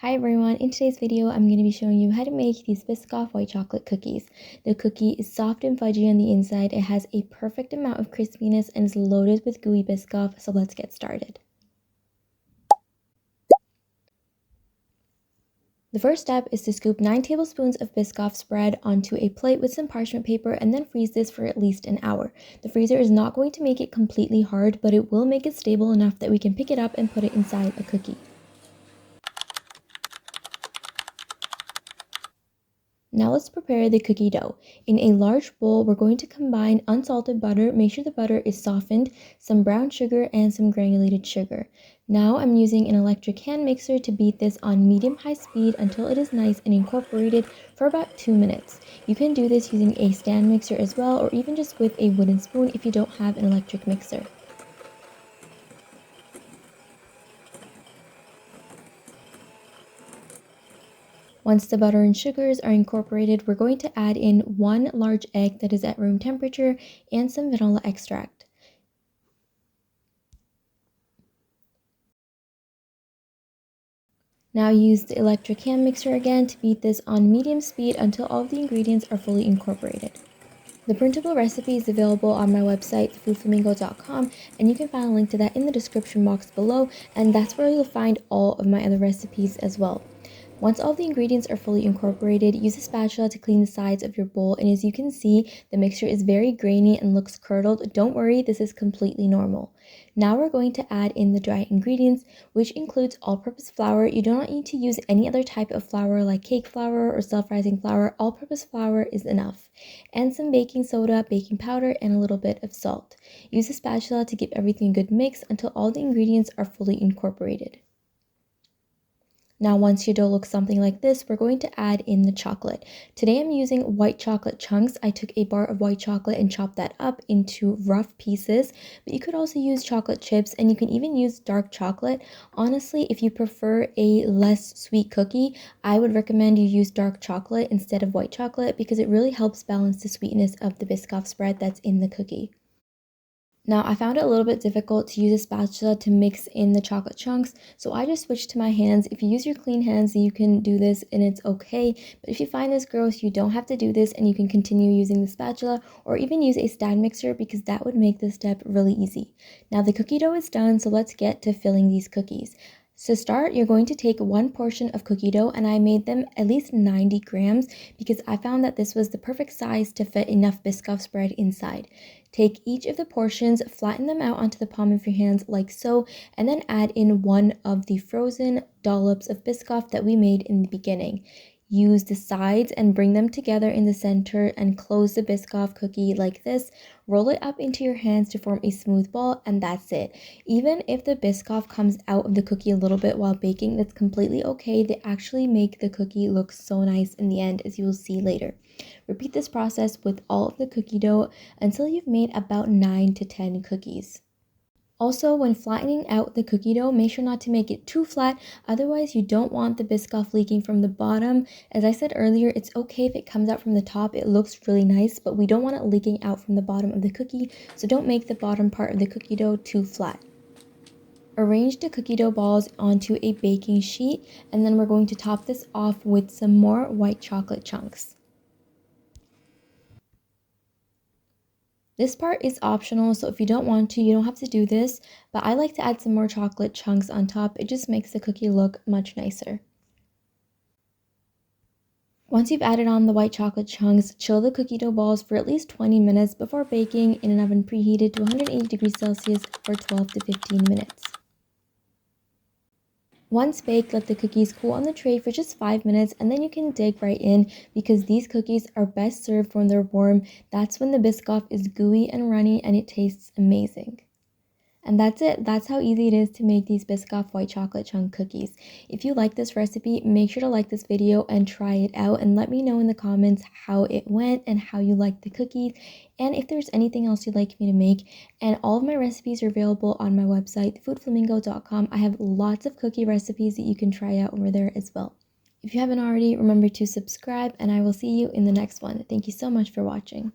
Hi everyone, in today's video I'm going to be showing you how to make these Biscoff white chocolate cookies. The cookie is soft and fudgy on the inside, it has a perfect amount of crispiness and is loaded with gooey Biscoff, so let's get started. The first step is to scoop 9 tablespoons of Biscoff spread onto a plate with some parchment paper and then freeze this for at least an hour. The freezer is not going to make it completely hard, but it will make it stable enough that we can pick it up and put it inside a cookie. Now let's prepare the cookie dough. In a large bowl, we're going to combine unsalted butter, make sure the butter is softened, some brown sugar, and some granulated sugar. Now I'm using an electric hand mixer to beat this on medium-high speed until it is nice and incorporated for about 2 minutes. You can do this using a stand mixer as well, or even just with a wooden spoon if you don't have an electric mixer. Once the butter and sugars are incorporated, we're going to add in 1 large egg that is at room temperature and some vanilla extract. Now use the electric hand mixer again to beat this on medium speed until all of the ingredients are fully incorporated. The printable recipe is available on my website, thefoodflamingo.com, and you can find a link to that in the description box below, and that's where you'll find all of my other recipes as well. Once all the ingredients are fully incorporated, use a spatula to clean the sides of your bowl, and as you can see, the mixture is very grainy and looks curdled. Don't worry, this is completely normal. Now we're going to add in the dry ingredients, which includes all-purpose flour. You do not need to use any other type of flour like cake flour or self-rising flour. All-purpose flour is enough. And some baking soda, baking powder, and a little bit of salt. Use a spatula to give everything a good mix until all the ingredients are fully incorporated. Now once your dough looks something like this, we're going to add in the chocolate. Today I'm using white chocolate chunks. I took a bar of white chocolate and chopped that up into rough pieces, but you could also use chocolate chips, and you can even use dark chocolate. Honestly, if you prefer a less sweet cookie, I would recommend you use dark chocolate instead of white chocolate because it really helps balance the sweetness of the Biscoff spread that's in the cookie. Now, I found it a little bit difficult to use a spatula to mix in the chocolate chunks, so I just switched to my hands. If you use your clean hands, you can do this and it's okay, but if you find this gross, you don't have to do this and you can continue using the spatula or even use a stand mixer because that would make this step really easy. Now, the cookie dough is done, so let's get to filling these cookies. To start, you're going to take 1 portion of cookie dough, and I made them at least 90 grams because I found that this was the perfect size to fit enough Biscoff spread inside. Take each of the portions, flatten them out onto the palm of your hands like so, and then add in 1 of the frozen dollops of Biscoff that we made in the beginning. Use the sides and bring them together in the center and close the Biscoff cookie like this. Roll it up into your hands to form a smooth ball, and that's it. Even if the Biscoff comes out of the cookie a little bit while baking, that's completely okay. They actually make the cookie look so nice in the end, as you will see later. Repeat this process with all of the cookie dough until you've made about 9 to 10 cookies. Also, when flattening out the cookie dough, make sure not to make it too flat, otherwise you don't want the Biscoff leaking from the bottom. As I said earlier, it's okay if it comes out from the top, it looks really nice, but we don't want it leaking out from the bottom of the cookie, so don't make the bottom part of the cookie dough too flat. Arrange the cookie dough balls onto a baking sheet, and then we're going to top this off with some more white chocolate chunks. This part is optional, so if you don't want to, you don't have to do this, but I like to add some more chocolate chunks on top. It just makes the cookie look much nicer. Once you've added on the white chocolate chunks, chill the cookie dough balls for at least 20 minutes before baking in an oven preheated to 180 degrees Celsius for 12 to 15 minutes. Once baked, let the cookies cool on the tray for just 5 minutes, and then you can dig right in because these cookies are best served when they're warm. That's when the Biscoff is gooey and runny and it tastes amazing. And that's it. That's how easy it is to make these Biscoff white chocolate chunk cookies. If you like this recipe, make sure to like this video and try it out and let me know in the comments how it went and how you liked the cookies and if there's anything else you'd like me to make. And all of my recipes are available on my website, thefoodflamingo.com. I have lots of cookie recipes that you can try out over there as well. If you haven't already, remember to subscribe and I will see you in the next one. Thank you so much for watching.